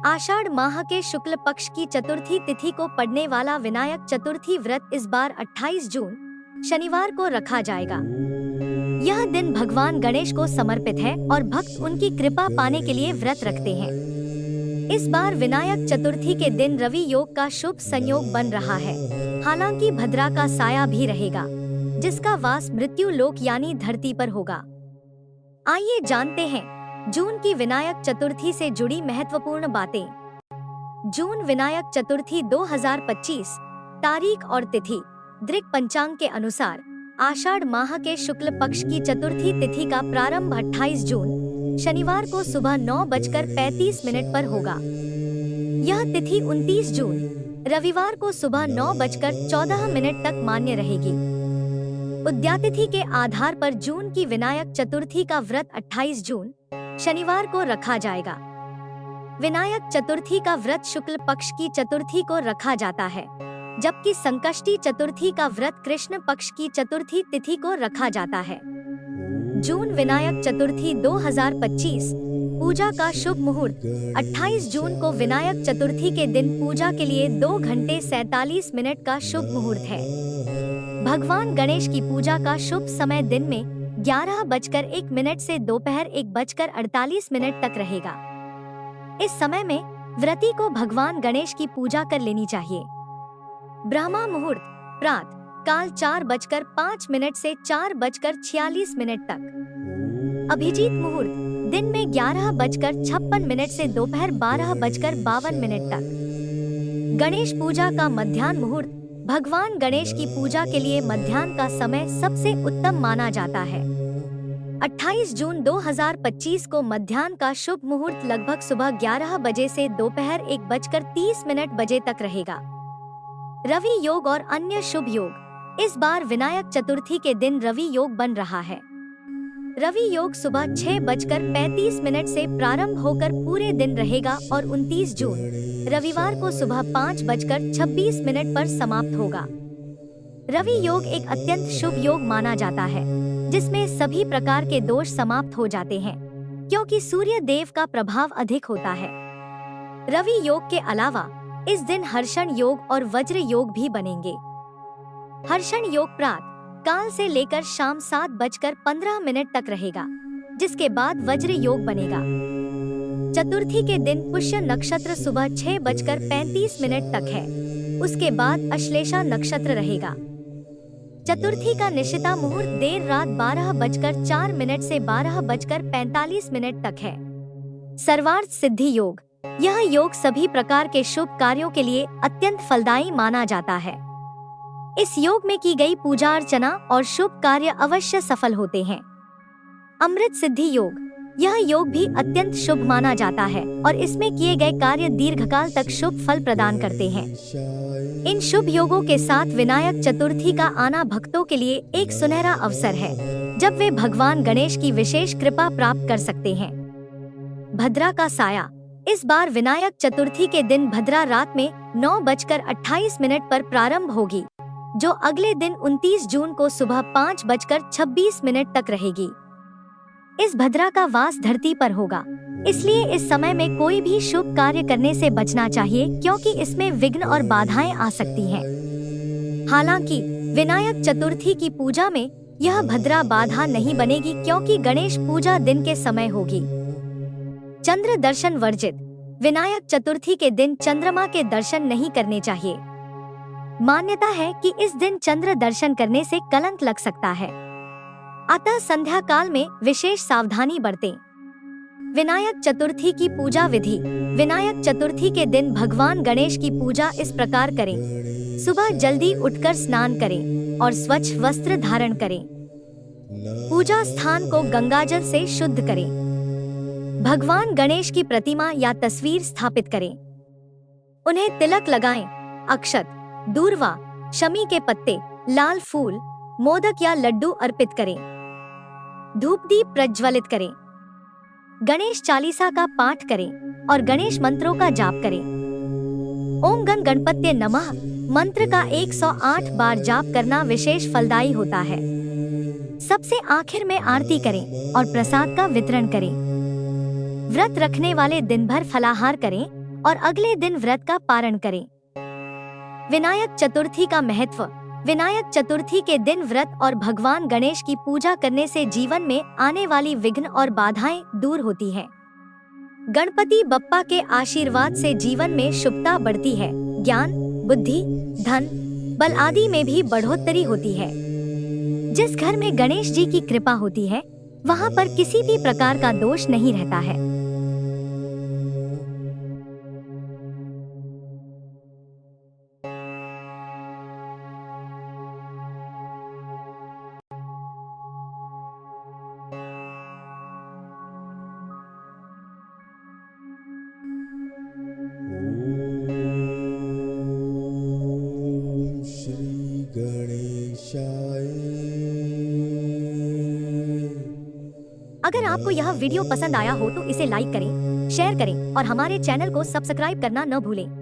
आषाढ़ माह के शुक्ल पक्ष की चतुर्थी तिथि को पड़ने वाला विनायक चतुर्थी व्रत इस बार 28 जून शनिवार को रखा जाएगा। यह दिन भगवान गणेश को समर्पित है और भक्त उनकी कृपा पाने के लिए व्रत रखते हैं। इस बार विनायक चतुर्थी के दिन रवि योग का शुभ संयोग बन रहा है। हालांकि भद्रा का साया भी रहेगा, जिसका वास मृत्यु लोक यानी धरती पर होगा। आइए जानते हैं जून की विनायक चतुर्थी से जुड़ी महत्वपूर्ण बातें। जून विनायक चतुर्थी 2025 तारीख और तिथि। दृक पंचांग के अनुसार आषाढ़ माह के शुक्ल पक्ष की चतुर्थी तिथि का प्रारंभ 28 जून शनिवार को सुबह 9:35 पर होगा। यह तिथि 29 जून रविवार को सुबह 9:14 तक मान्य रहेगी। उद्यातिथि के आधार पर जून की विनायक चतुर्थी का व्रत 28 जून शनिवार को रखा जाएगा। विनायक चतुर्थी का व्रत शुक्ल पक्ष की चतुर्थी को रखा जाता है, जबकि संकष्टी चतुर्थी का व्रत कृष्ण पक्ष की चतुर्थी तिथि को रखा जाता है। जून विनायक चतुर्थी 2025 पूजा का शुभ मुहूर्त 28 जून को विनायक चतुर्थी के दिन पूजा के लिए 2:47 का शुभ मुहूर्त है। भगवान गणेश की पूजा का शुभ समय दिन में 11:01 से दोपहर 1:48 तक रहेगा। इस समय में व्रती को भगवान गणेश की पूजा कर लेनी चाहिए। ब्रह्मा मुहूर्त प्रातः काल 4:05 से 4:46 तक। अभिजीत मुहूर्त दिन में 11:56 से दोपहर 12:52 तक। गणेश पूजा का मध्याह्न मुहूर्त भगवान गणेश की पूजा के लिए मध्याह्न का समय सबसे उत्तम माना जाता है। 28 जून 2025 को मध्याह्न का शुभ मुहूर्त लगभग सुबह 11 बजे से दोपहर 1:30 बजे तक रहेगा। रवि योग और अन्य शुभ योग। इस बार विनायक चतुर्थी के दिन रवि योग बन रहा है। रवि योग सुबह 6:35 से प्रारंभ होकर पूरे दिन रहेगा और 29 जून रविवार को सुबह 5:26 पर समाप्त होगा। रवि योग एक अत्यंत शुभ योग माना जाता है, जिसमें सभी प्रकार के दोष समाप्त हो जाते हैं, क्योंकि सूर्य देव का प्रभाव अधिक होता है। रवि योग के अलावा इस दिन हर्षण योग और वज्र योग भी बनेंगे। हर्षण योग प्रातः काल से लेकर शाम 7:15 तक रहेगा, जिसके बाद वज्र योग बनेगा। चतुर्थी के दिन पुष्य नक्षत्र सुबह 6:35 तक है। उसके बाद अश्लेषा नक्षत्र रहेगा। चतुर्थी का निशिता मुहूर्त देर रात 12:04 से 12:45 तक है। सर्वार्थ सिद्धि योग। यह योग सभी प्रकार के शुभ कार्यों के लिए अत्यंत फलदायी माना जाता है। इस योग में की गई पूजा अर्चना और शुभ कार्य अवश्य सफल होते हैं। अमृत सिद्धि योग। यह योग भी अत्यंत शुभ माना जाता है और इसमें किए गए कार्य दीर्घकाल तक शुभ फल प्रदान करते हैं। इन शुभ योगों के साथ विनायक चतुर्थी का आना भक्तों के लिए एक सुनहरा अवसर है, जब वे भगवान गणेश की विशेष कृपा प्राप्त कर सकते हैं। भद्रा का साया। इस बार विनायक चतुर्थी के दिन भद्रा रात में 9:28 पर प्रारंभ होगी, जो अगले दिन 29 जून को सुबह 5:26 तक रहेगी। इस भद्रा का वास धरती पर होगा, इसलिए इस समय में कोई भी शुभ कार्य करने से बचना चाहिए, क्योंकि इसमें विघ्न और बाधाएं आ सकती हैं। हालांकि विनायक चतुर्थी की पूजा में यह भद्रा बाधा नहीं बनेगी, क्योंकि गणेश पूजा दिन के समय होगी। चंद्र दर्शन वर्जित। विनायक चतुर्थी के दिन चंद्रमा के दर्शन नहीं करने चाहिए। मान्यता है कि इस दिन चंद्र दर्शन करने से कलंक लग सकता है, अतः संध्या काल में विशेष सावधानी बरतें। विनायक चतुर्थी की पूजा विधि। विनायक चतुर्थी के दिन भगवान गणेश की पूजा इस प्रकार करें। सुबह जल्दी उठकर स्नान करें और स्वच्छ वस्त्र धारण करें। पूजा स्थान को गंगाजल से शुद्ध करें। भगवान गणेश की प्रतिमा या तस्वीर स्थापित करें। उन्हें तिलक लगाएं। अक्षत, दूर्वा, शमी के पत्ते, लाल फूल, मोदक या लड्डू अर्पित करें। धूप दीप प्रज्वलित करें। गणेश चालीसा का पाठ करें और गणेश मंत्रों का जाप करें। ओम गण गणपत्ये नमः मंत्र का 108 बार जाप करना विशेष फलदायी होता है। सबसे आखिर में आरती करें और प्रसाद का वितरण करें। व्रत रखने वाले दिन भर फलाहार करें और अगले दिन व्रत का पारण करें। विनायक चतुर्थी का महत्व। विनायक चतुर्थी के दिन व्रत और भगवान गणेश की पूजा करने से जीवन में आने वाली विघ्न और बाधाएं दूर होती हैं। गणपति बप्पा के आशीर्वाद से जीवन में शुभता बढ़ती है। ज्ञान, बुद्धि, धन, बल आदि में भी बढ़ोतरी होती है। जिस घर में गणेश जी की कृपा होती है, वहां पर किसी भी प्रकार का दोष नहीं रहता है। श्री गणेशाय। अगर आपको यह वीडियो पसंद आया हो तो इसे लाइक करें, शेयर करें और हमारे चैनल को सब्सक्राइब करना न भूलें।